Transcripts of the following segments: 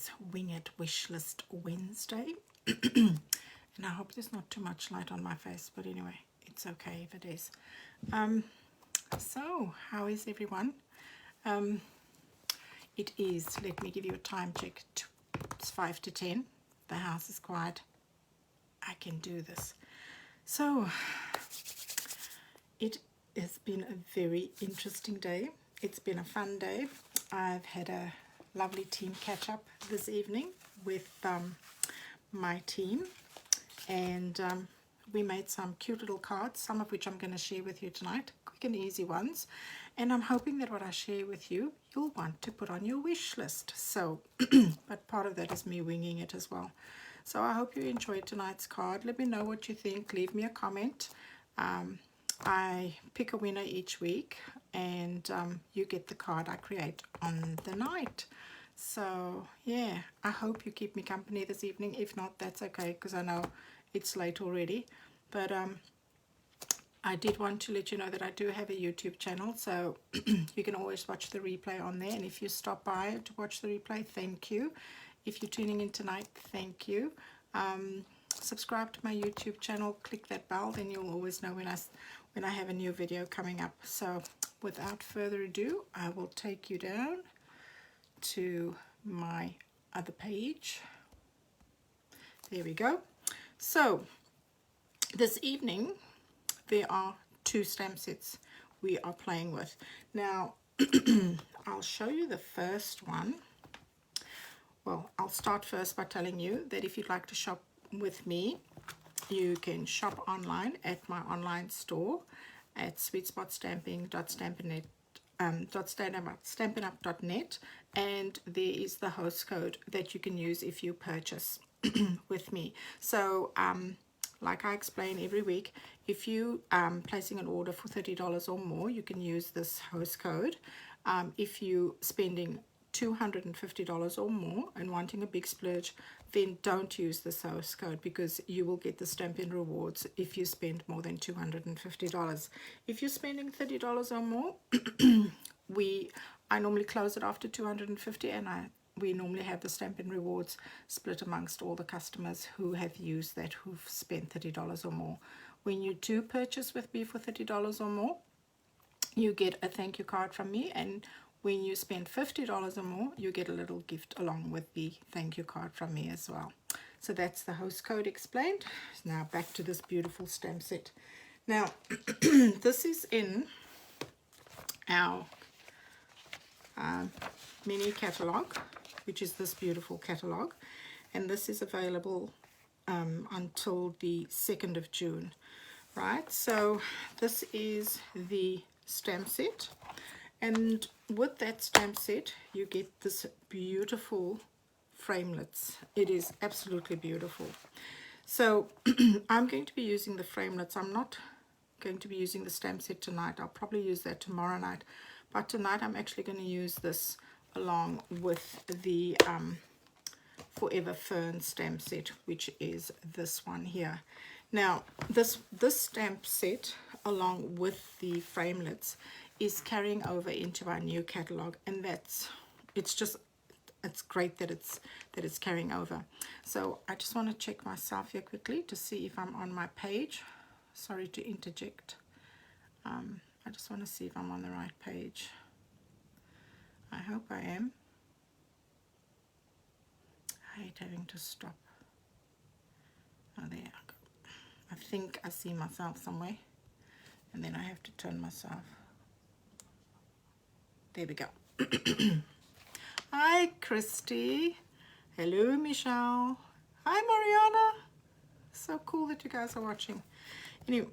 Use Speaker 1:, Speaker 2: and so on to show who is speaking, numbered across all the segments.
Speaker 1: is Wing It Wishlist Wednesday. And I hope there's not too much light on my face, but anyway, it's okay if it is. So, how is everyone? It is, let me give you a time check. It's 5 to 10. The house is quiet. I can do this. So, it has been a very interesting day. It's been a fun day. I've had a lovely team catch up this evening with my team, and we made some cute little cards, some of which I'm going to share with you tonight, quick and easy ones, and I'm hoping that what I share with you, you'll want to put on your wish list. So, but part of that is me winging it as well. So I hope you enjoyed tonight's card. Let me know what you think. Leave me a comment. I pick a winner each week, and you get the card I create on the night. So yeah, I hope you keep me company this evening. If not, that's okay, because I know it's late already. But I did want to let you know that I do have a YouTube channel, so you can always watch the replay on there. And if you stop by to watch the replay, thank you. If you're tuning in tonight, thank you. Subscribe to my YouTube channel, click that bell, then you'll always know when I have a new video coming up. So without further ado, I will take you down to my other page. There we go. So this evening there are 2 stamp sets we are playing with. Now I'll show you the first one. Well, I'll start first by telling you that if you'd like to shop with me, you can shop online at my online store at sweetspotstamping.stampinup.net, and there is the host code that you can use if you purchase with me. So like I explain every week, if you placing an order for $30 or more, you can use this host code. If you spending $250 or more and wanting a big splurge, then don't use the host code, because you will get the Stampin rewards if you spend more than $250. If you're spending $30 or more, I normally close it after $250, and we normally have the Stampin rewards split amongst all the customers who have used that, who've spent $30 or more. When you do purchase with me for $30 or more, you get a thank you card from me, and when you spend $50 or more, you get a little gift along with the thank you card from me as well. So that's the host code explained. Now back to this beautiful stamp set. Now this is in our mini catalogue, which is this beautiful catalogue, and this is available until the 2nd of June, right? So this is the stamp set, and with that stamp set you get this beautiful framelits. It is absolutely beautiful. So I'm going to be using the framelits. I'm not going to be using the stamp set tonight. I'll probably use that tomorrow night, but tonight I'm actually going to use this along with the Forever Fern stamp set, which is this one here. Now this stamp set along with the framelits is carrying over into our new catalog, and it's great that it's carrying over. So I just want to check myself here quickly to see if I'm on my page. Sorry to interject. I just want to see if I'm on the right page. I hope I am. I hate having to stop. Oh, there I go. I think I see myself somewhere, and then I have to turn myself. There we go. Hi, Christy. Hello, Michelle. Hi, Mariana. So cool that you guys are watching. Anyway,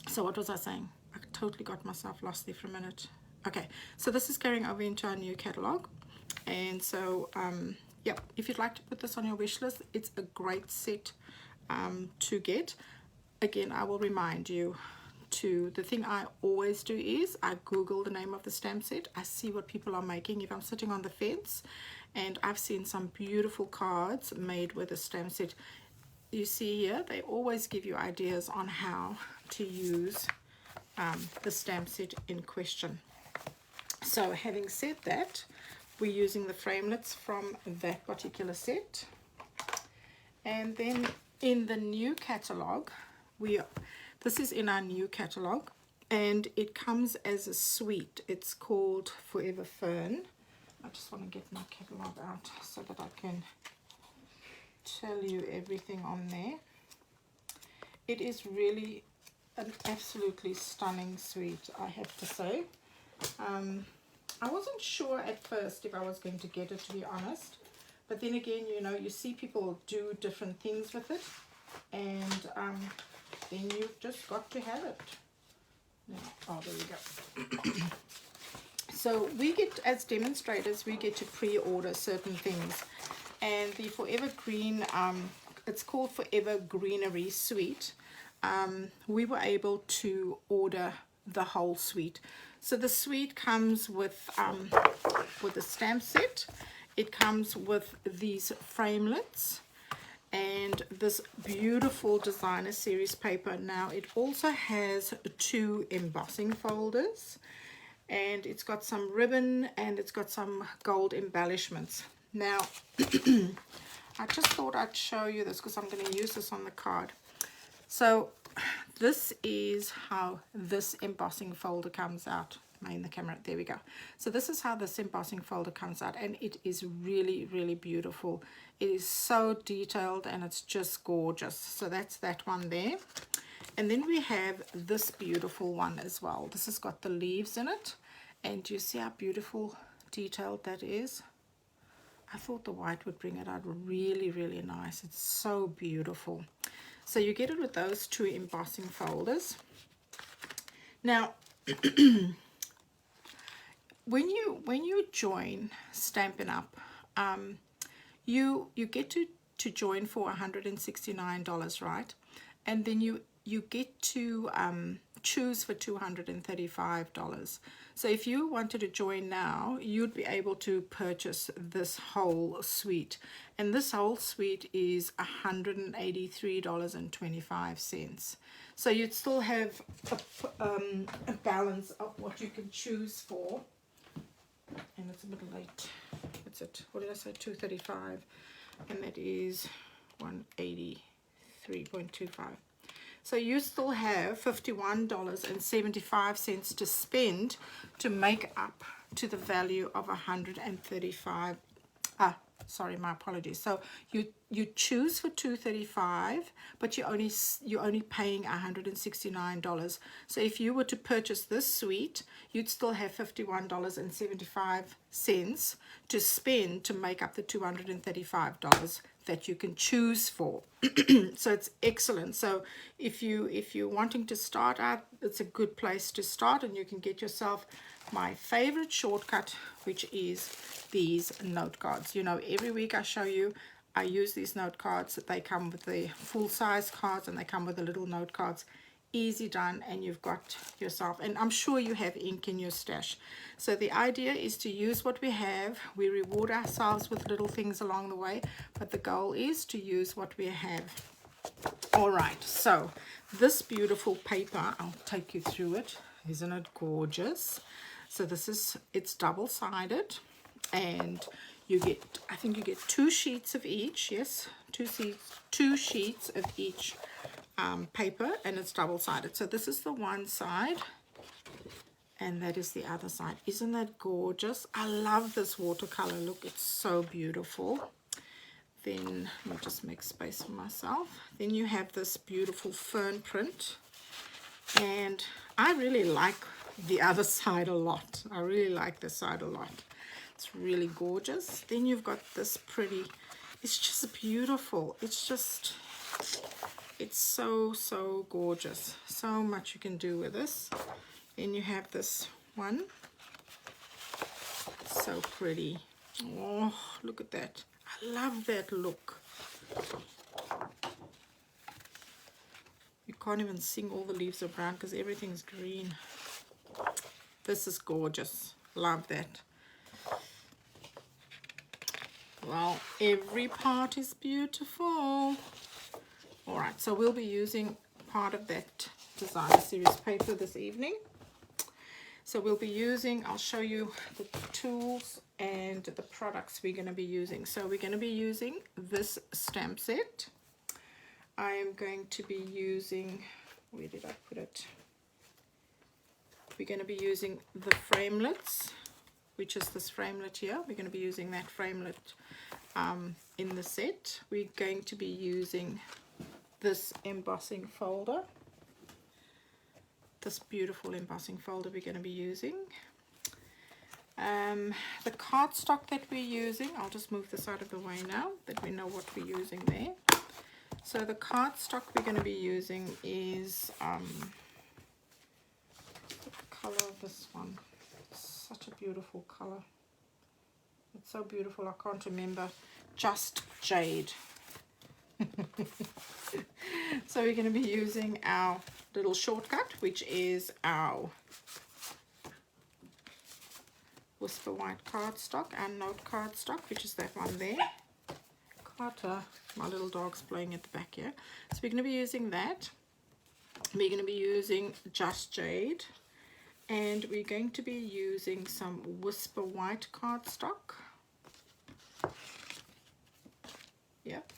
Speaker 1: so what was I saying? I totally got myself lost there for a minute. Okay, so this is carrying over into our new catalog. And so, yeah, if you'd like to put this on your wish list, it's a great set to get. Again, I will remind you, the thing I always do is I Google the name of the stamp set. I see what people are making if I'm sitting on the fence, and I've seen some beautiful cards made with a stamp set. You see here, they always give you ideas on how to use the stamp set in question. So having said that, we're using the framelits from that particular set. And then in the new catalog, this is in our new catalog, and it comes as a suite. It's called Forever Fern. I just want to get my catalog out so that I can tell you everything on there. It is really an absolutely stunning suite, I have to say. I wasn't sure at first if I was going to get it, to be honest, but then again, you know, you see people do different things with it, and then you've just got to have it. Oh, there we go. So we get, as demonstrators, we get to pre-order certain things, and the Forever Green, it's called Forever Greenery Suite. We were able to order the whole suite. So the suite comes with a stamp set. It comes with these framelits and this beautiful designer series paper. Now it also has 2 embossing folders, and it's got some ribbon and it's got some gold embellishments. Now I just thought I'd show you this because I'm going to use this on the card. So this is how this embossing folder comes out. In the camera, there we go. So this is how this embossing folder comes out, and it is really, really beautiful. It is so detailed and it's just gorgeous. So that's that one there. And then we have this beautiful one as well. This has got the leaves in it, and you see how beautiful detailed that is. I thought the white would bring it out really, really nice. It's so beautiful. So you get it with those 2 embossing folders. Now when you join Stampin' Up, you get to join for $169, right? And then you get to choose for $235. So if you wanted to join now, you'd be able to purchase this whole suite, and this whole suite is $183.25. So you'd still have a balance of what you can choose for. And it's a bit late. What's it? What did I say? $235, and that is $183.25. So you still have $51.75 to spend to make up to the value of $135. Sorry, my apologies. So you choose for $235, but you're only paying $169. So if you were to purchase this suite, you'd still have $51.75 to spend to make up the $235 that you can choose for. So it's excellent. So if you're wanting to start out, it's a good place to start, and you can get yourself my favorite shortcut, which is these note cards. You know, every week I show you, I use these note cards. They come with the full-size cards, and they come with the little note cards. Easy done, and you've got yourself, and I'm sure you have ink in your stash. So the idea is to use what we have. We reward ourselves with little things along the way, but the goal is to use what we have. All right, so this beautiful paper, I'll take you through it. Isn't it gorgeous? So this is, it's double-sided, and you get, I think you get 2 sheets of each. Yes, 2 sheets of each paper, and it's double-sided. So this is the one side, and that is the other side. Isn't that gorgeous? I love this watercolor look. It's so beautiful. Then let me just make space for myself. Then you have this beautiful fern print, and I really like the other side a lot. I really like this side a lot. It's really gorgeous. Then you've got this pretty, it's just beautiful. It's just, it's so gorgeous. So much you can do with this. Then you have this one. So pretty. Oh, look at that. I love that look. You can't even sing all the leaves are brown because everything's green. This is gorgeous. Love that. Well, every part is beautiful. All right, so we'll be using part of that designer series paper this evening. So we'll be using, I'll show you the tools and and the products we're going to be using. So we're going to be using this stamp set. I am going to be using, where did I put it? We're going to be using the framelits, which is this framelit here. We're going to be using that framelit in the set. We're going to be using this embossing folder. This beautiful embossing folder we're going to be using. The cardstock that we're using, I'll just move this out of the way now that we know what we're using there. So the cardstock we're going to be using is the color of this one. It's such a beautiful color. It's so beautiful, I can't remember. Just Jade. So we're going to be using our little shortcut, which is our Whisper White cardstock and note cardstock, which is that one there. Carter, my little dog's playing at the back here. So we're going to be using that. We're going to be using Just Jade, and we're going to be using some Whisper White cardstock. Yep.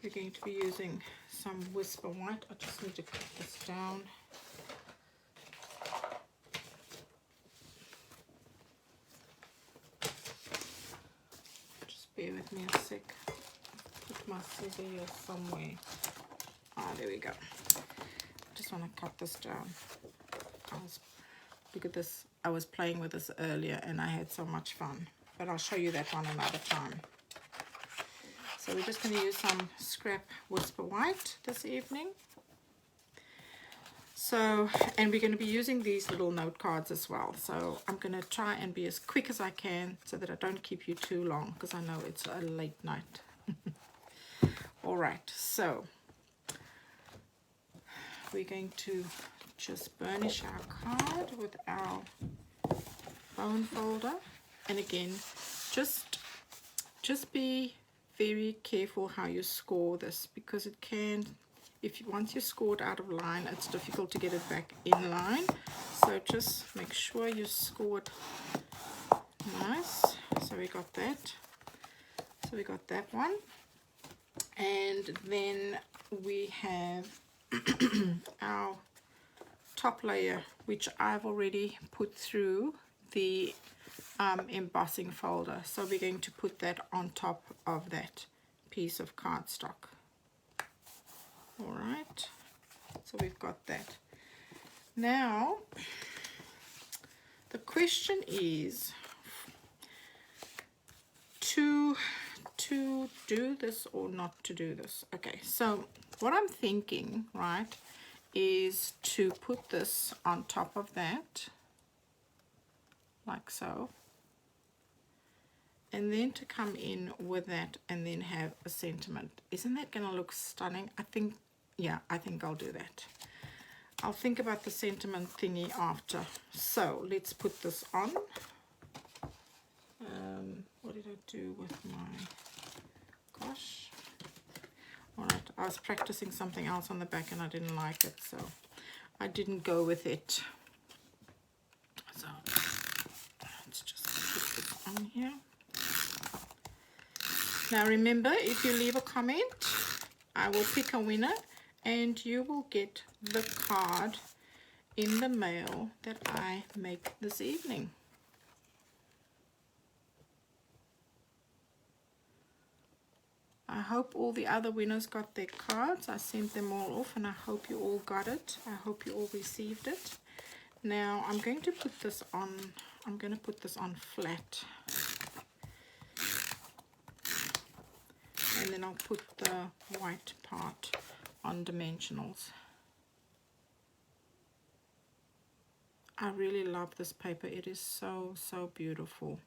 Speaker 1: We're going to be using some Whisper White. I just need to cut this down. Just bear with me a sec. Put my scissor here somewhere. Ah, there we go. I just want to cut this down. Look at this. I was playing with this earlier and I had so much fun. But I'll show you that one another time. So we're just going to use some scrap Whisper White this evening. So, and we're going to be using these little note cards as well. So I'm going to try and be as quick as I can so that I don't keep you too long, because I know it's a late night. All right, so we're going to just burnish our card with our bone folder. And again, just be very careful how you score this, because it can, once you score it out of line, it's difficult to get it back in line. So just make sure you score it nice. So we got that. So we got that one. And then we have our top layer, which I've already put through the embossing folder. So we're going to put that on top of that piece of cardstock. All right, so we've got that. Now the question is to do this or not to do this. Okay, so what I'm thinking, right, is to put this on top of that, like so, and then to come in with that and then have a sentiment. Isn't that going to look stunning? I think, yeah, I think I'll do that. I'll think about the sentiment thingy after. So let's put this on. What did I do with my, gosh. All right, I was practicing something else on the back and I didn't like it, so I didn't go with it. So let's just put this on here. Now remember, if you leave a comment, I will pick a winner and you will get the card in the mail that I make this evening. I hope all the other winners got their cards. I sent them all off and I hope you all got it. I hope you all received it. Now I'm going to put this on, flat. And then I'll put the white part on dimensionals. I really love this paper. It is so, so beautiful.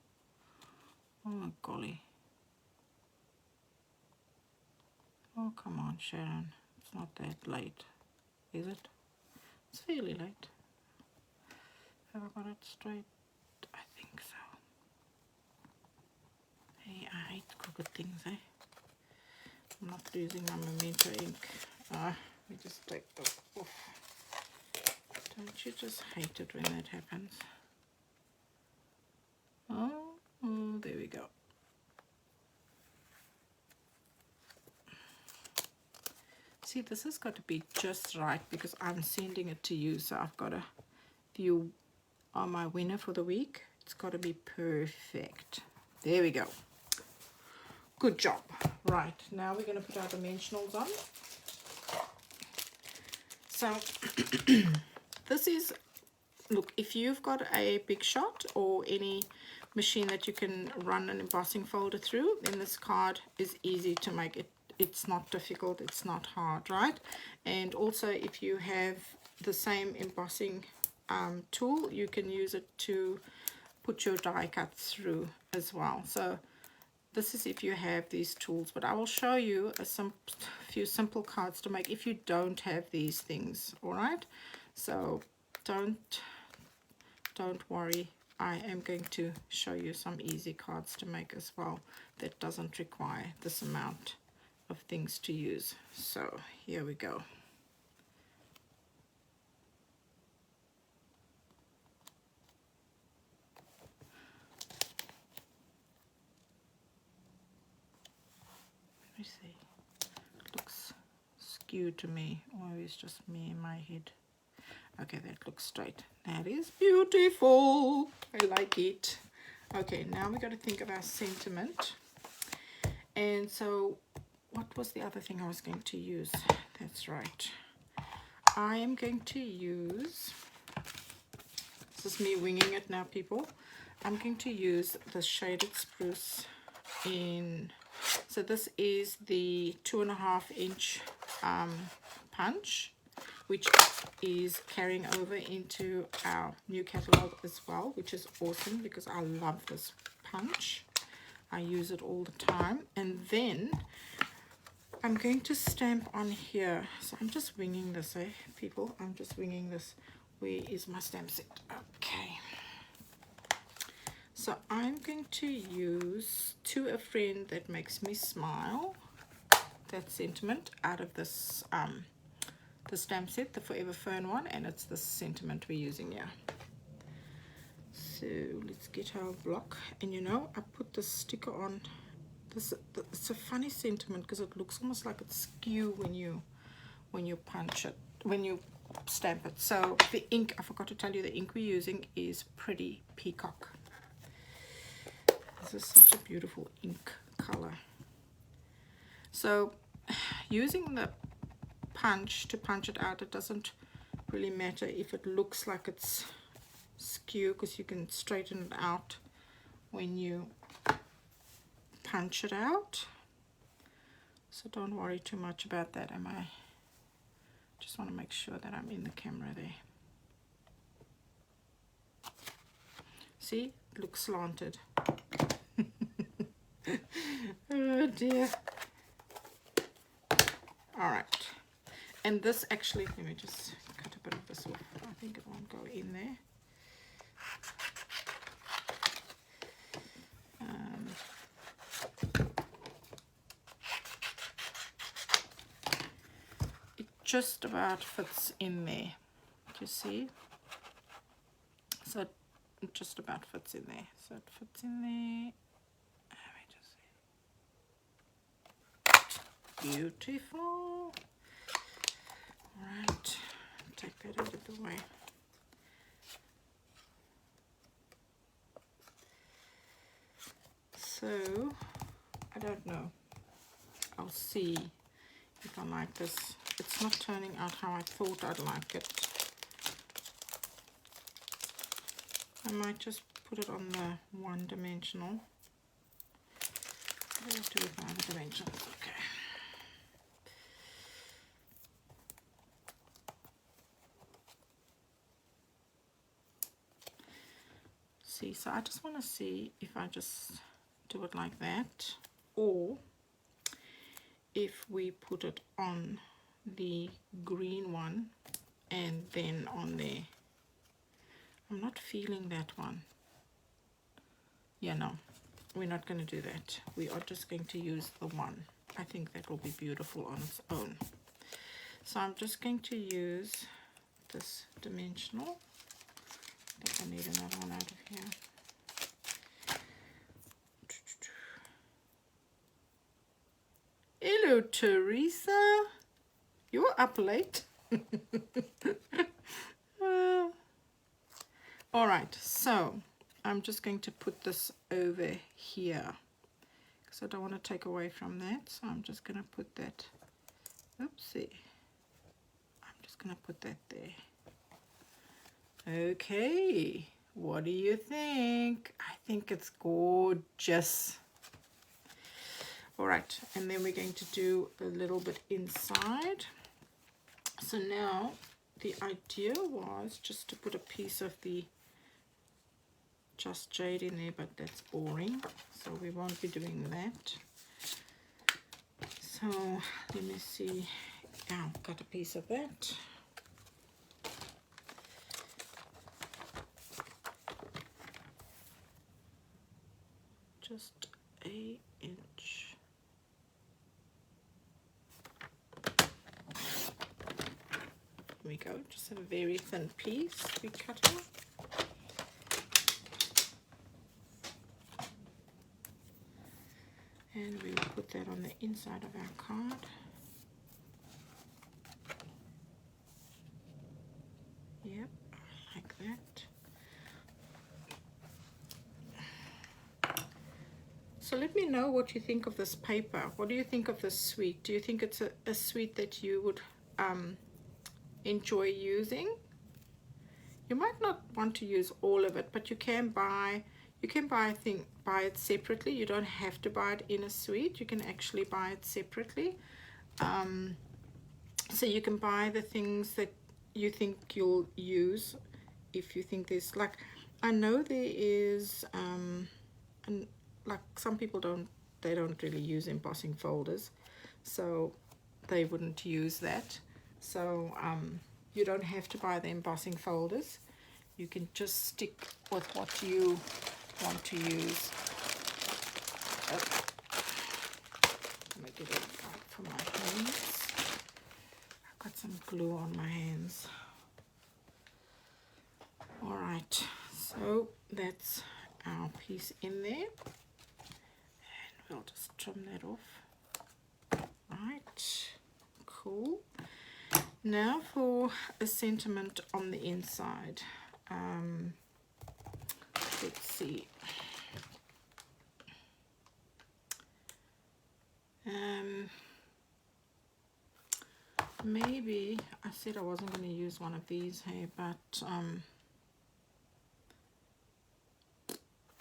Speaker 1: Oh my golly. Oh, come on, Sharon. It's not that late, is it? It's fairly late. Have I got it straight? I think so. Hey, I hate crooked things, eh? I'm not losing my Memento ink. Let me just take this off. Don't you just hate it when that happens? Oh, see, this has got to be just right because I'm sending it to you. So I've got to, if you are my winner for the week, it's got to be perfect. There we go. Good job. Right, now we're going to put our dimensionals on. So this is, look, if you've got a Big Shot or any machine that you can run an embossing folder through, then this card is easy to make. It's not difficult, it's not hard, right? And also if you have the same embossing tool, you can use it to put your die cuts through as well. So this is if you have these tools, but I will show you a few simple cards to make if you don't have these things. All right, so don't worry, I am going to show you some easy cards to make as well that doesn't require this amount of things to use. So here we go. Let me see. It looks skewed to me, or it's just me in my head. Okay, that looks straight. That is beautiful. I like it. Okay, now we got to think of our sentiment. And so, what was the other thing I was going to use? That's right. I am going to use, this is me winging it now, people. I'm going to use the Shaded Spruce in, so this is the 2.5 inch punch, which is carrying over into our new catalog as well, which is awesome because I love this punch. I use it all the time. And then I'm going to stamp on here. So I'm just winging this, people. I'm just winging this. Where is my stamp set? Okay. So I'm going to use To a Friend That Makes Me Smile, that sentiment, out of this the stamp set, the Forever Fern one, and it's the sentiment we're using here. So let's get our block, and you know, I put the sticker on this. It's a funny sentiment because it looks almost like it's skew when you punch it, when you stamp it. So the ink, I forgot to tell you, the ink we're using is Pretty Peacock. This is such a beautiful ink color. So using the punch to punch it out, it doesn't really matter if it looks like it's skew, because you can straighten it out when you punch it out. So don't worry too much about that. Just want to make sure that I'm in the camera there. See, it looks slanted. Oh dear. All right. And this actually, let me just cut a bit of this off. I think it won't go in there. It just about fits in there. You see? So it just about fits in there. So it fits in there. Let me just see. Beautiful. Right, take that out of the way. So, I don't know. I'll see if I like this. It's not turning out how I thought I'd like it. I might just put it on the one dimensional. What do I do with my other dimensions? Okay. See, so I just want to see if I just do it like that, or if we put it on the green one and then on there. I'm not feeling that one. Yeah, no, we're not going to do that. We are just going to use the one. I think that will be beautiful on its own. So I'm just going to use this dimensional. I think I need another one out of here. Hello, Teresa. You're up late. All right, so I'm just going to put this over here because I don't want to take away from that. So I'm just going to put that, oopsie, I'm just going to put that there. Okay, what do you think? I think it's gorgeous. All right, and then we're going to do a little bit inside. So now the idea was just to put a piece of the Just Jade in there, but that's boring, so we won't be doing that. So let me see. Yeah, got a piece of that. Just an inch. Here we go, just a very thin piece we cut out. And we will put that on the inside of our card. Yep, like that. So let me know what you think of this paper. What do you think of this suite? Do you think it's a suite that you would enjoy using? You might not want to use all of it, but you can buy buy it separately. You don't have to buy it in a suite. You can actually buy it separately. So you can buy the things that you think you'll use. If you think there's, like, I know there is and like some people don't really use embossing folders, so they wouldn't use that. So you don't have to buy the embossing folders. You can just stick with what you want to use. Let me get it out for my hands. I've got some glue on my hands. All right, so that's our piece in there, and we'll just trim that off. Right, cool. Now for a sentiment on the inside. Let's see. Maybe I said I wasn't going to use one of these here, but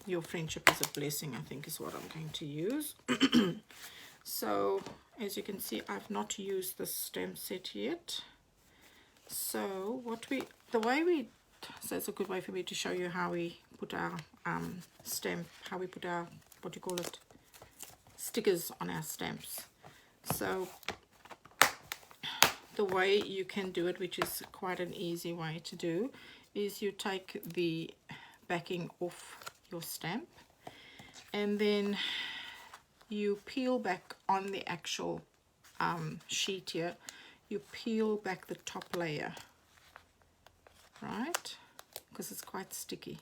Speaker 1: your friendship is a blessing, I think, is what I'm going to use. So as you can see, I've not used this stamp set yet. So so it's a good way for me to show you how we put our stamp, how we put our, what do you call it, stickers on our stamps. So the way you can do it, which is quite an easy way to do, is you take the backing off your stamp and then you peel back on the actual sheet here. You peel back the top layer, right, because it's quite sticky.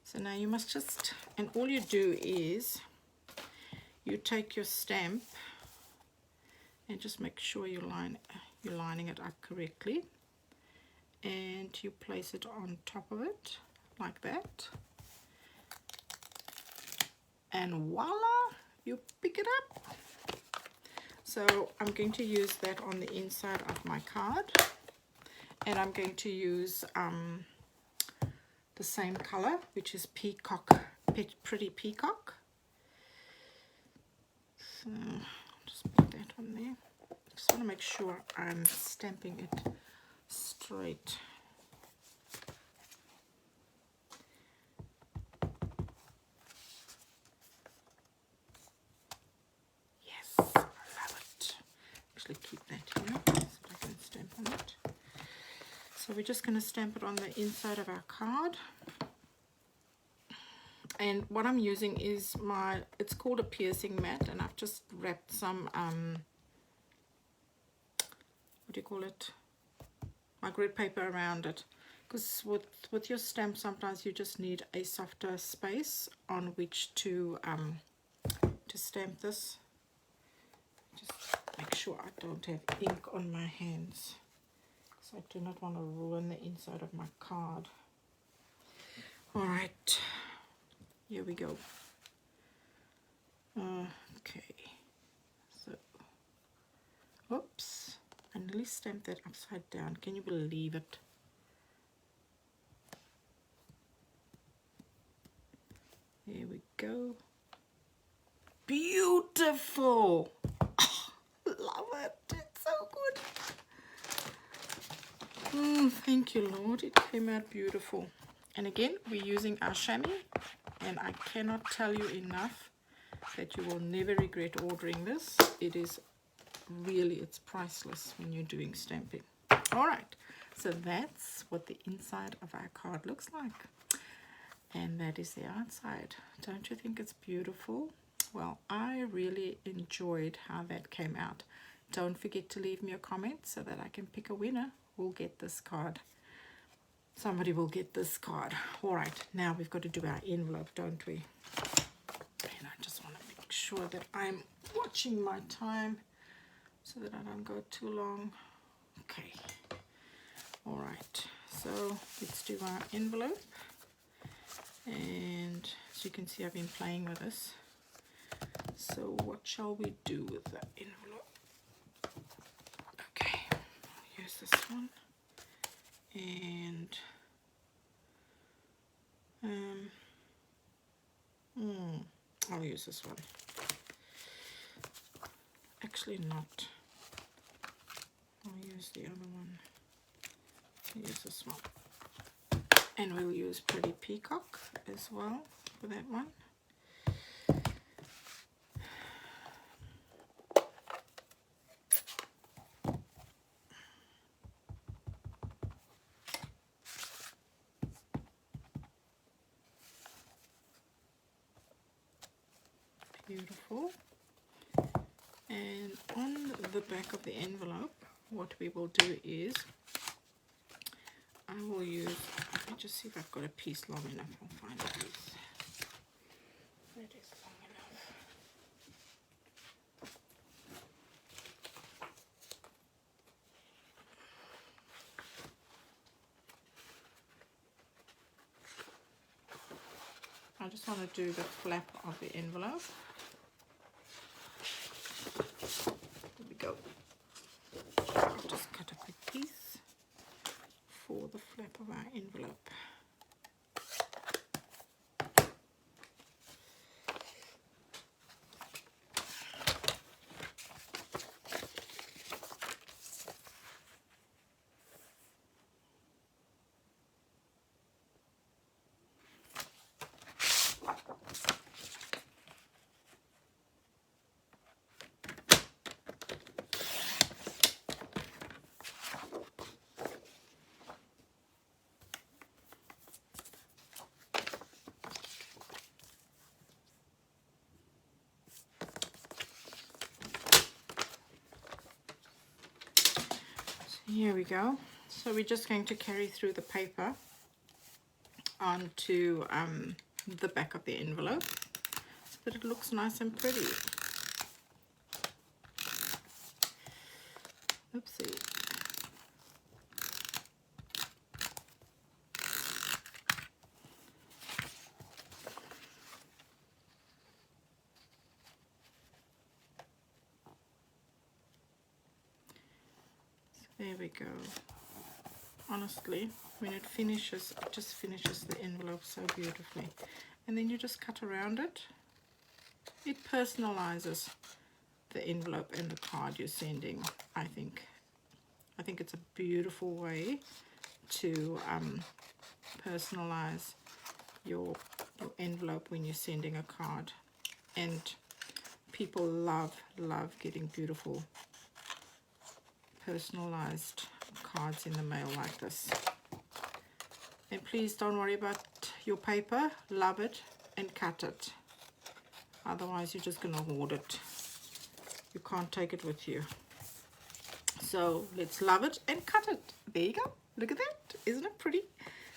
Speaker 1: So now you must just, and all you do is you take your stamp and just make sure you're lining it up correctly, and you place it on top of it like that, and voila, you pick it up. So I'm going to use that on the inside of my card, and I'm going to use the same color, which is Peacock, Pretty Peacock. So I'll just put that on there. Just want to make sure I'm stamping it straight. Yes, I love it. Actually keep that here so I can stamp on it. So we're just going to stamp it on the inside of our card. And what I'm using is it's called a piercing mat, and I've just wrapped some, what do you call it, my grid paper around it. Because with your stamp, sometimes you just need a softer space on which to stamp this. Just make sure I don't have ink on my hands, so I do not want to ruin the inside of my card. Alright, here we go. Okay, so, oops, I nearly stamped that upside down. Can you believe it? There we go. Beautiful. Oh, love it. It's so good. Thank you, Lord. It came out beautiful. And again, we're using our chamois, and I cannot tell you enough that you will never regret ordering this. It is really, it's priceless when you're doing stamping. All right, so that's what the inside of our card looks like. And that is the outside. Don't you think it's beautiful? Well, I really enjoyed how that came out. Don't forget to leave me a comment so that I can pick a winner who'll get this card. Somebody will get this card. All right, now we've got to do our envelope, don't we? And I just want to make sure that I'm watching my time so that I don't go too long. Okay. All right, so let's do our envelope. And as you can see, I've been playing with this. So what shall we do with the envelope? Okay, I'll use this one. And I'll use this one. Actually not. I'll use the other one. I'll use this one. And we'll use Pretty Peacock as well for that one. Beautiful. And on the back of the envelope, what we will do is I will use, let me just see if I've got a piece long enough. I'll find a piece that is long enough. I just want to do the flap of the envelope. There we go. I'll just cut a big piece for the flap of our envelope. Here we go. So we're just going to carry through the paper onto the back of the envelope so that it looks nice and pretty. Oopsie. There we go. Honestly, when it finishes, it just finishes the envelope so beautifully. And then you just cut around it. It personalizes the envelope and the card you're sending, I think. I think it's a beautiful way to personalize your envelope when you're sending a card. And people love getting beautiful personalized cards in the mail like this. And please don't worry about your paper. Love it and cut it. Otherwise you're just going to hoard it. You can't take it with you. So let's love it and cut it. There you go. Look at that. Isn't it pretty?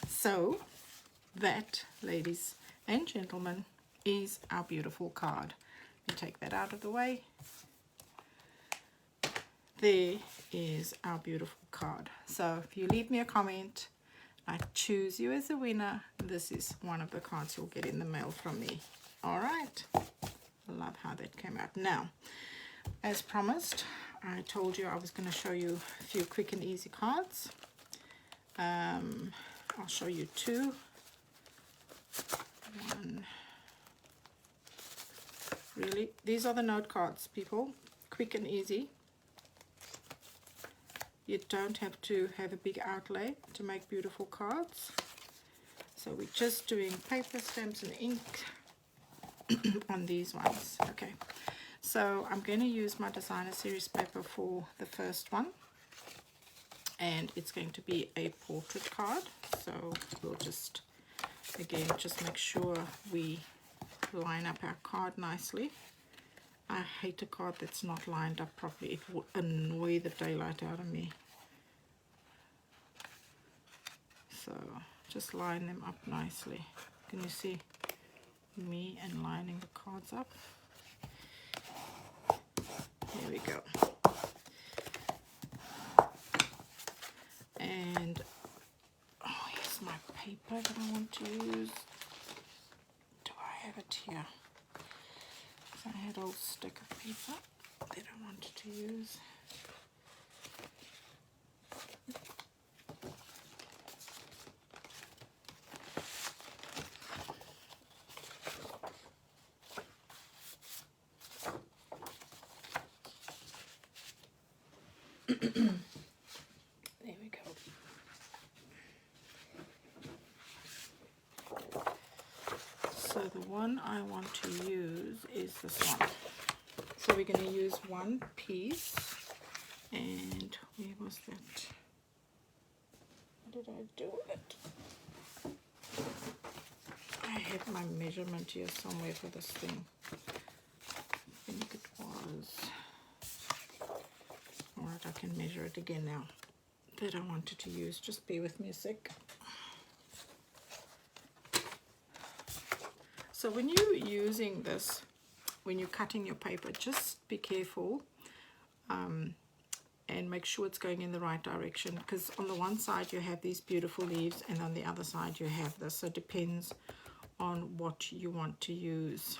Speaker 1: So that, ladies and gentlemen, is our beautiful card. Let me take that out of the way. there is our beautiful card. So if you leave me a comment, I choose you as a winner, this is one of the cards you'll get in the mail from me. All right, I love how that came out. Now, as promised, I told you I was going to show you a few quick and easy cards. I'll show you two. One. Really, these are the note cards, people. Quick and easy. You don't have to have a big outlay to make beautiful cards. So we're just doing paper, stamps and ink on these ones. Okay, so I'm going to use my designer series paper for the first one, and it's going to be a portrait card. So we'll just, again, just make sure we line up our card nicely. I hate a card that's not lined up properly. It will annoy the daylight out of me. So just line them up nicely. Can you see me and lining the cards up? There we go. And oh, here's my paper that I want to use. Do I have it here? I had a stick of paper that I wanted to use. There we go. So the one I want to use is this one. So we're going to use one piece, and where was that? What did I do with it? I have my measurement here somewhere for this thing. I think it was. Alright, I can measure it again now that I wanted to use. Just bear with me a sec. So when you're using this, when you're cutting your paper, just be careful and make sure it's going in the right direction, because on the one side you have these beautiful leaves and on the other side you have this. So it depends on what you want to use.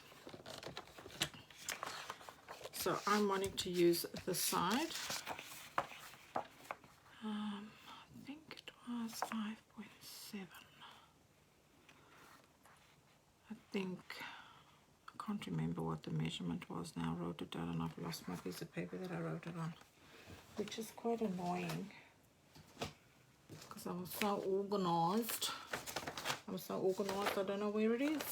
Speaker 1: So I'm wanting to use this side. I think it was 5.7. I think, I can't remember what the measurement was now. I wrote it down and I've lost my piece of paper that I wrote it on, which is quite annoying because I was so organized. I don't know where it is.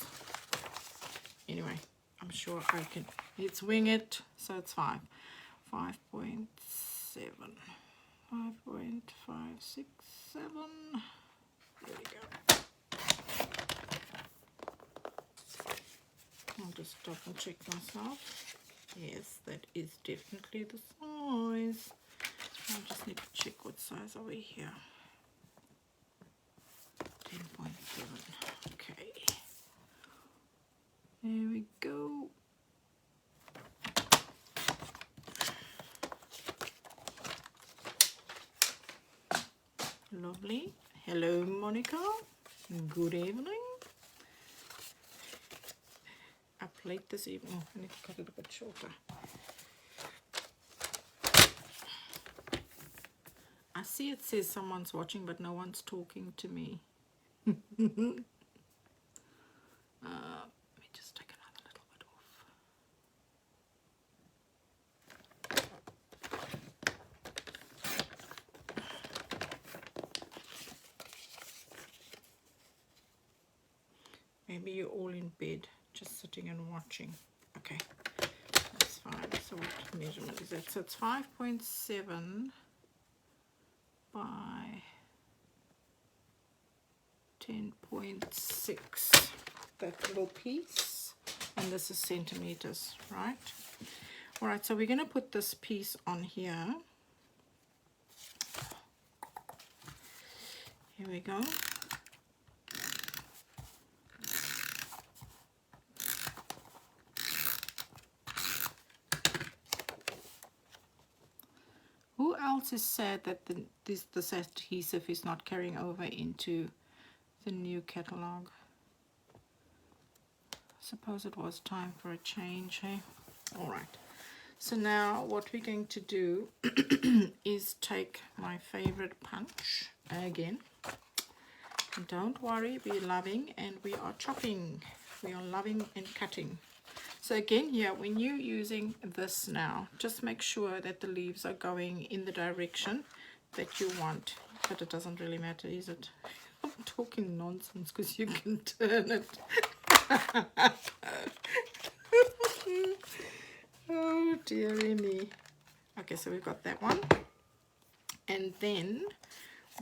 Speaker 1: Anyway, I'm sure I can, let's wing it. So it's 5.7, 5.567. There we go. I'll just double check myself. Yes, that is definitely the size. I just need to check what size are we here. 10.7. Okay. There we go. Lovely. Hello, Monica. Good evening. Up late this evening. Oh, I need to cut it a bit shorter. I see it says someone's watching, but no one's talking to me. Let me just take another little bit off. Maybe you're all in bed, just sitting and watching. Okay, that's fine. So what measurement is that? So it's 5.7 by 10.6, that little piece, and this is centimeters, right? All right, so we're going to put this piece on here. Here we go. else is sad that this adhesive is not carrying over into the new catalogue. Suppose it was time for a change, hey? Alright, so now what we're going to do is take my favorite punch again. Don't worry, we're loving and we are chopping. We are loving and cutting. So again here, when you're using this now, just make sure that the leaves are going in the direction that you want. But it doesn't really matter, is it? I'm talking nonsense because you can turn it. Oh dearie me. Okay, so we've got that one. And then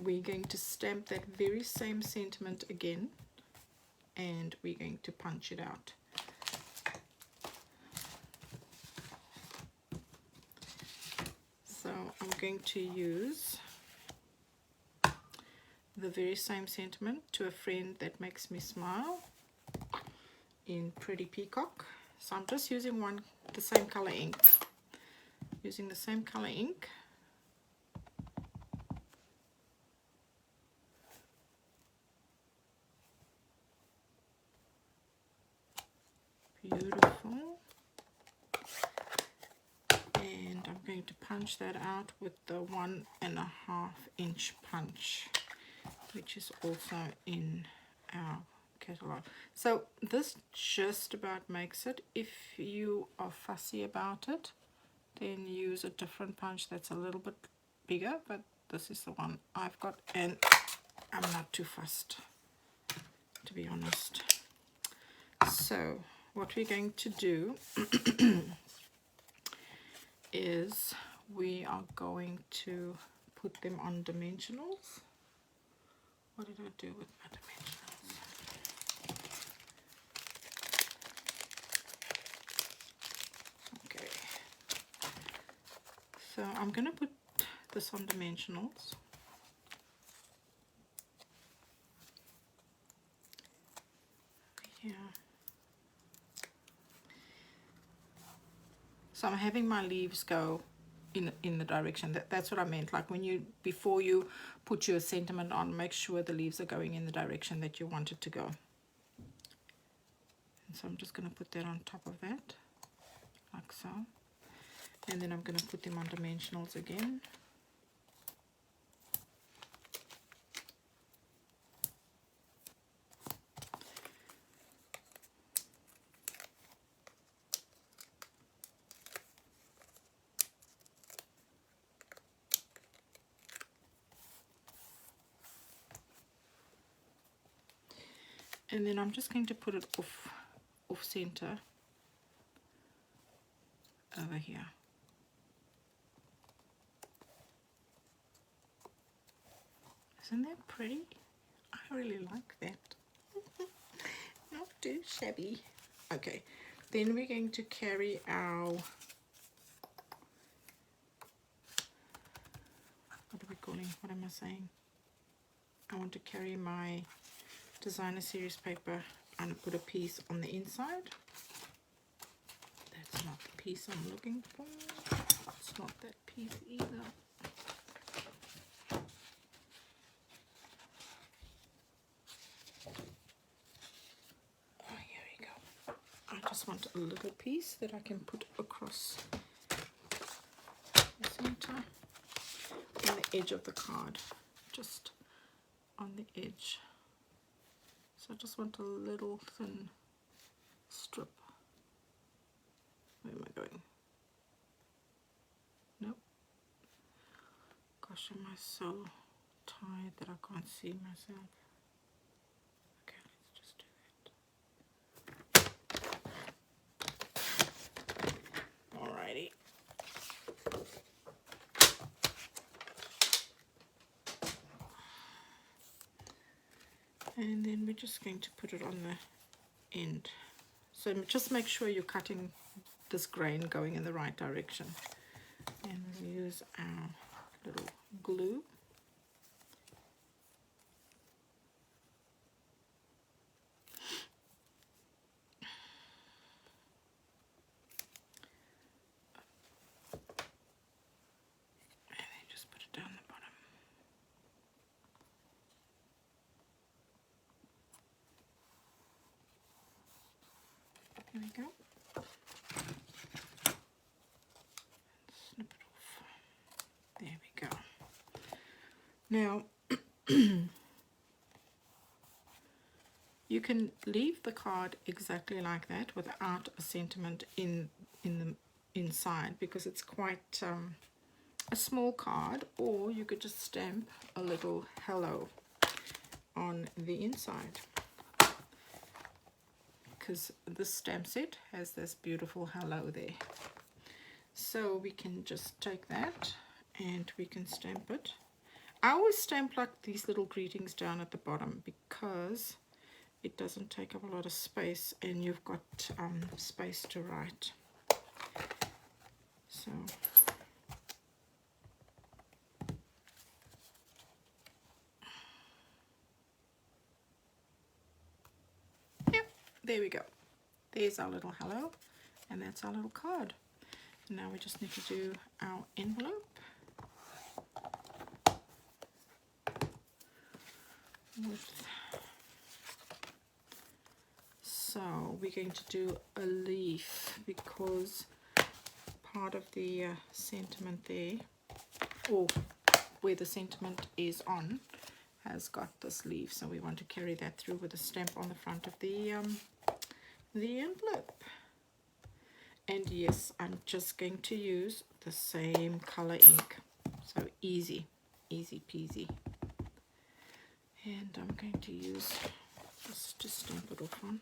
Speaker 1: we're going to stamp that very same sentiment again. And we're going to punch it out. So I'm going to use the very same sentiment, To a Friend That Makes Me Smile, in Pretty Peacock. So I'm just using the same color ink. Using the same color ink. Beautiful. And I'm going to punch that out with the 1.5 inch punch, which is also in our catalogue. So this just about makes it. If you are fussy about it, then use a different punch that's a little bit bigger, but this is the one I've got and I'm not too fussed, to be honest. So what we're going to do is we are going to put them on dimensionals. What did I do with my dimensionals? Okay. So I'm going to put this on dimensionals. Yeah. So I'm having my leaves go in the direction that's what I meant, like when before you put your sentiment on, make sure the leaves are going in the direction that you want it to go. And so I'm just going to put that on top of that, like so, and then I'm going to put them on dimensionals again. And then I'm just going to put it off center over here. Isn't that pretty? I really like that. Not too shabby. Okay, then we're going to carry our, what are we calling, what am I saying? I want to carry my designer series paper and put a piece on the inside. That's not the piece I'm looking for. It's not that piece either. Oh, here we go. I just want a little piece that I can put across the center on the edge of the card, just on the edge. So I just want a little thin strip. Where am I going? Nope. Gosh, am I so tired that I can't see myself? Okay, let's just do that. Alrighty. And then we're just going to put it on the end. So just make sure you're cutting this grain going in the right direction. And we'll use our little glue. And then just There we go. Snip it off. There we go. Now, you can leave the card exactly like that without a sentiment in the inside, because it's quite a small card, or you could just stamp a little hello on the inside, because this stamp set has this beautiful hello there. So we can just take that and we can stamp it. I always stamp like these little greetings down at the bottom, because it doesn't take up a lot of space and you've got space to write. So yep, there we go. There's our little hello, and that's our little card. And now we just need to do our envelope. So we're going to do a leaf, because part of the sentiment there, or where the sentiment is on, has got this leaf, so we want to carry that through with a stamp on the front of the envelope. And yes, I'm just going to use the same color ink, so easy peasy. And I'm going to use this to stamp it off on.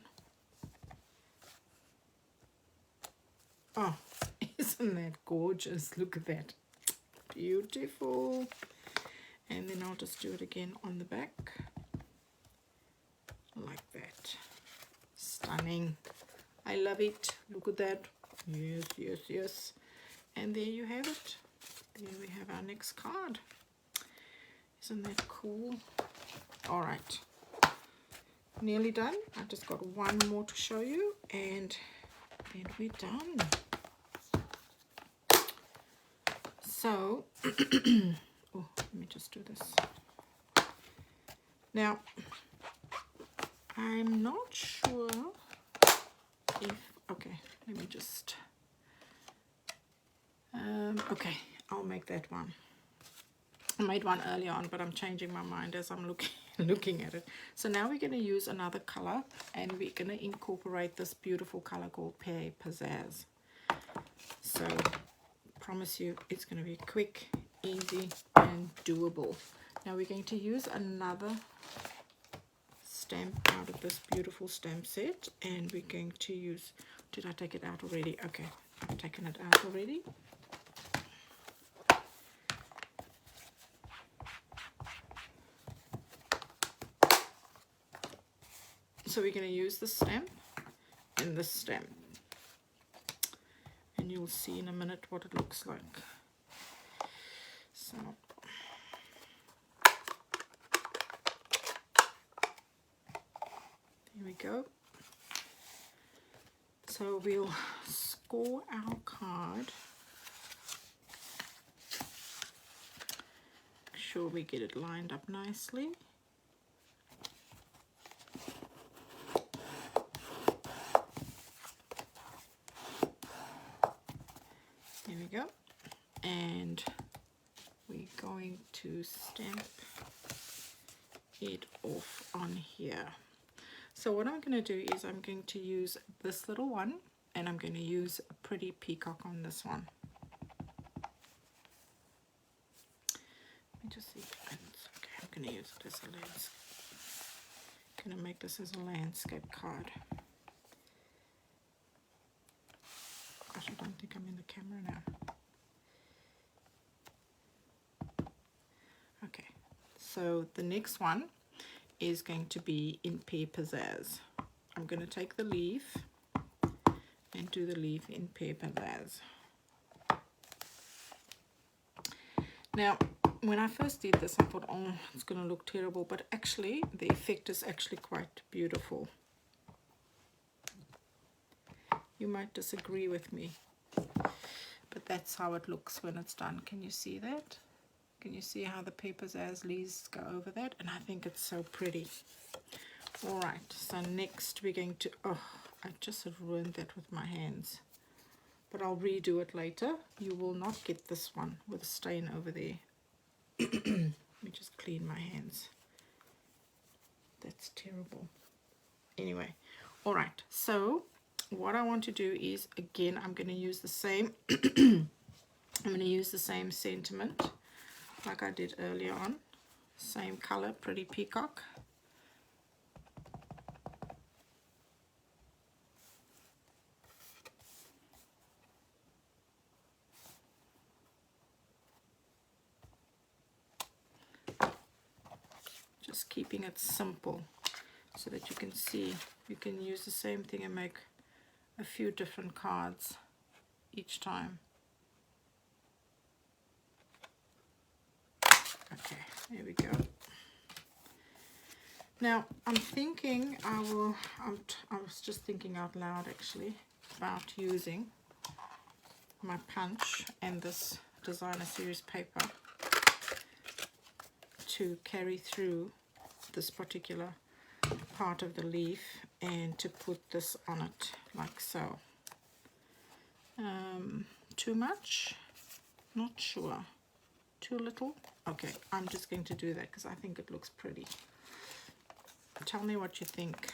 Speaker 1: Oh, isn't that gorgeous? Look at that. Beautiful. And then I'll just do it again on the back. Like that. Stunning. I love it. Look at that. Yes, yes, yes. And there you have it. There we have our next card. Isn't that cool? All right. Nearly done. I've just got one more to show you, and then we're done. So, oh, let me just do this. Now, I'm not sure if, okay, let me just, okay, I'll make that one. I made one earlier on, but I'm changing my mind as I'm looking at it. So now we're going to use another color, and we're going to incorporate this beautiful color called Pear Pizzazz. So promise you it's going to be quick, easy, and doable. Now we're going to use another stamp out of this beautiful stamp set, and we're going to use, did I take it out already? Okay, I've taken it out already. So we're going to use the stamp and this stamp, and you'll see in a minute what it looks like. So there we go. So we'll score our card. Make sure we get it lined up nicely. There we go. And we're going to stamp it off on here. So what I'm going to do is I'm going to use this little one, and I'm going to use a pretty peacock on this one. Let me just see if it's okay. I'm going to use it as a landscape. I'm going to make this as a landscape card. Gosh, I don't think I'm in the camera now. Okay, so the next one is going to be in Pear Pizzazz. I'm going to take the leaf and do the leaf in Pear Pizzazz. Now, when I first did this, I thought, oh, it's going to look terrible, but actually, the effect is actually quite beautiful. You might disagree with me, but that's how it looks when it's done. Can you see that? Can you see how the Pear Pizzazz leaves go over that? And I think it's so pretty. All right, so next we're going to, oh, I just ruined that with my hands. But I'll redo it later. You will not get this one with a stain over there. Let me just clean my hands. That's terrible. Anyway, all right. So what I want to do is, again, I'm going to use the same. I'm going to use the same sentiment like I did earlier on. Same color, Pretty Peacock. Just keeping it simple so that you can see you can use the same thing and make a few different cards each time. Okay, there we go. Now I'm thinking I was just thinking out loud actually about using my punch and this designer series paper to carry through this particular part of the leaf and to put this on it like so. Too much? Not sure. Too little? Okay, I'm just going to do that because I think it looks pretty. Tell me what you think.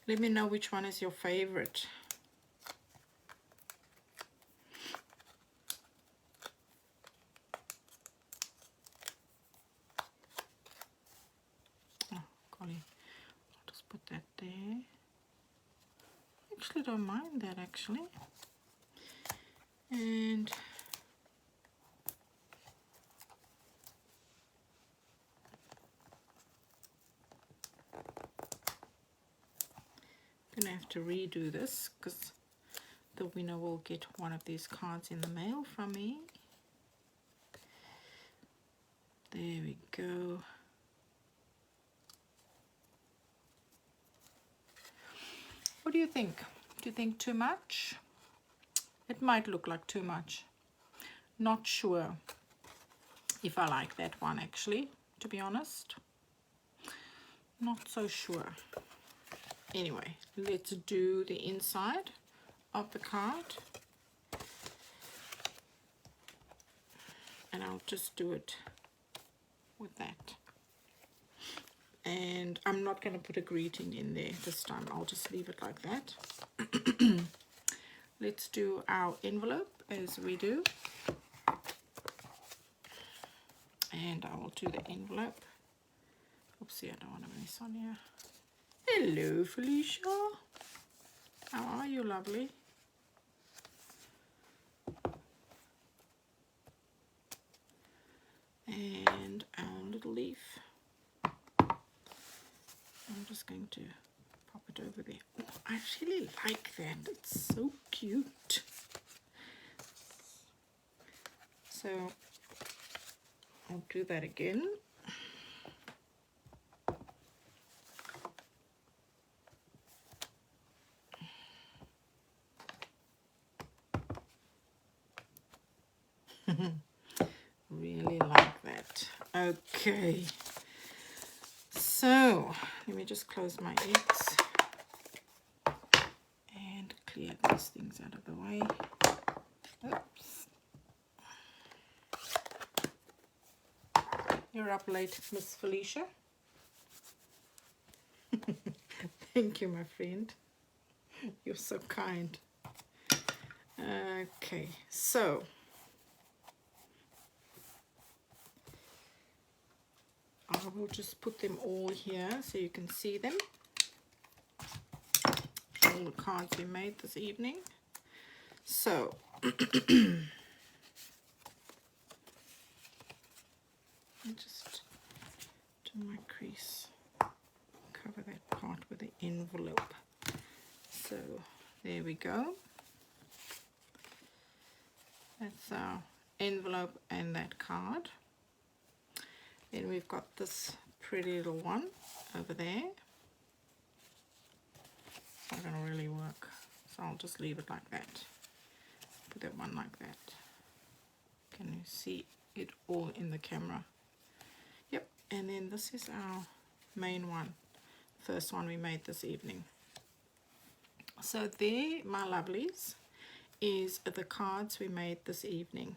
Speaker 1: Let me know which one is your favorite. Oh, golly. I'll just put that there. Actually, don't mind that actually. And I'm gonna have to redo this because the winner will get one of these cards in the mail from me. There we go. What do you think? Do you think too much? It might look like too much. Not sure if I like that one actually, to be honest. Not so sure. Anyway, let's do the inside of the card. And I'll just do it with that. And I'm not going to put a greeting in there this time. I'll just leave it like that. Let's do our envelope as we do. And I will do the envelope. Oopsie, I don't want to mess on here. Hello, Felicia. How are you, lovely? And our little leaf. I'm just going to pop it over there. Oh, I really like that. It's so cute. So I'll do that again. Really like that. Okay. So let me just close my eggs and clear these things out of the way. Oops. You're up late, Miss Felicia. Thank you, my friend. You're so kind. Okay, so I will just put them all here so you can see them. All the cards we made this evening. So just do my crease, cover that part with the envelope. So there we go. That's our envelope and that card. Then we've got this pretty little one over there. It's not going to really work, so I'll just leave it like that. Put that one like that. Can you see it all in the camera? then this is our main one, first one we made this evening. So there, my lovelies, is the cards we made this evening,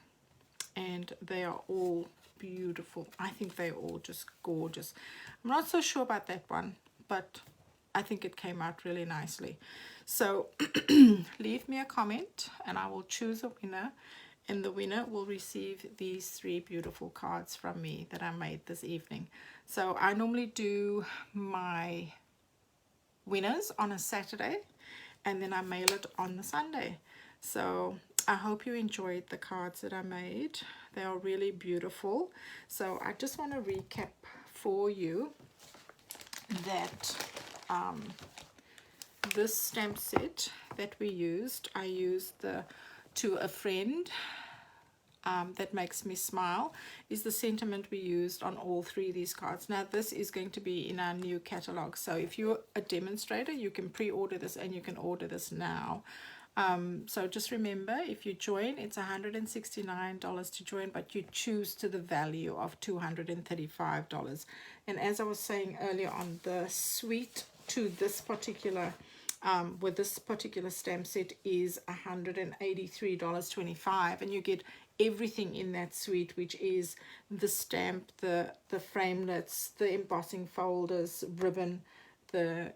Speaker 1: and they are all beautiful. I think they're all just gorgeous. I'm not so sure about that one, but I think it came out really nicely. So leave me a comment and I will choose a winner, and the winner will receive these 3 beautiful cards from me that I made this evening. So I normally do my winners on a Saturday, and then I mail it on the Sunday. So I hope you enjoyed the cards that I made. They are really beautiful. So I just want to recap for you that this stamp set that we used, I used the To a Friend, that makes me smile, is the sentiment we used on all 3 of these cards. Now this is going to be in our new catalog, so if you're a demonstrator, you can pre-order this and you can order this now. So just remember, if you join, it's $169 to join, but you choose to the value of $235. And as I was saying earlier on, the suite to this particular with this particular stamp set is $183.25, and you get everything in that suite, which is the stamp, the framelits, the embossing folders, ribbon, the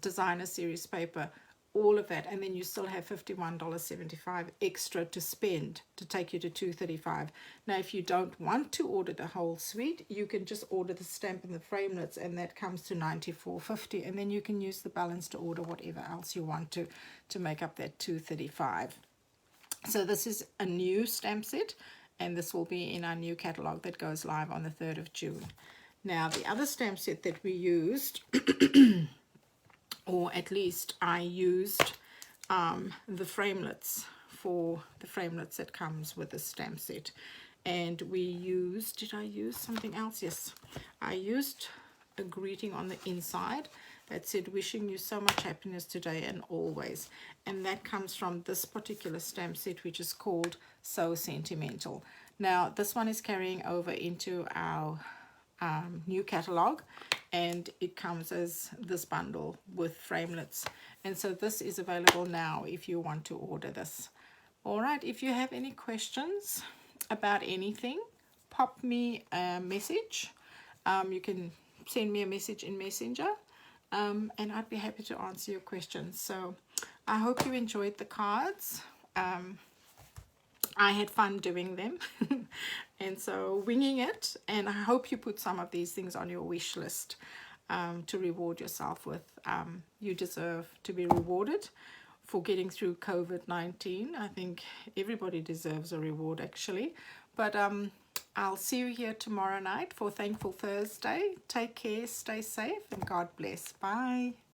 Speaker 1: designer series paper, all of that, and then you still have $51.75 extra to spend to take you to $235. Now if you don't want to order the whole suite, you can just order the stamp and the framelits, and that comes to $94.50, and then you can use the balance to order whatever else you want to make up that $235. So this is a new stamp set, and this will be in our new catalog that goes live on the 3rd of June. Now the other stamp set that we used or at least I used the framelits, for the framelits that comes with the stamp set. And we used, did I use something else? Yes, I used a greeting on the inside that said, wishing you so much happiness today and always. And that comes from this particular stamp set, which is called So Sentimental. Now this one is carrying over into our new catalog, and it comes as this bundle with framelits, and so this is available now if you want to order this. All right, if you have any questions about anything, pop me a message. You can send me a message in Messenger, and I'd be happy to answer your questions. So I hope you enjoyed the cards. I had fun doing them and so winging it, and I hope you put some of these things on your wish list to reward yourself with. You deserve to be rewarded for getting through COVID-19. I think everybody deserves a reward actually, but I'll see you here tomorrow night for Thankful Thursday. Take care, stay safe, and God bless. Bye.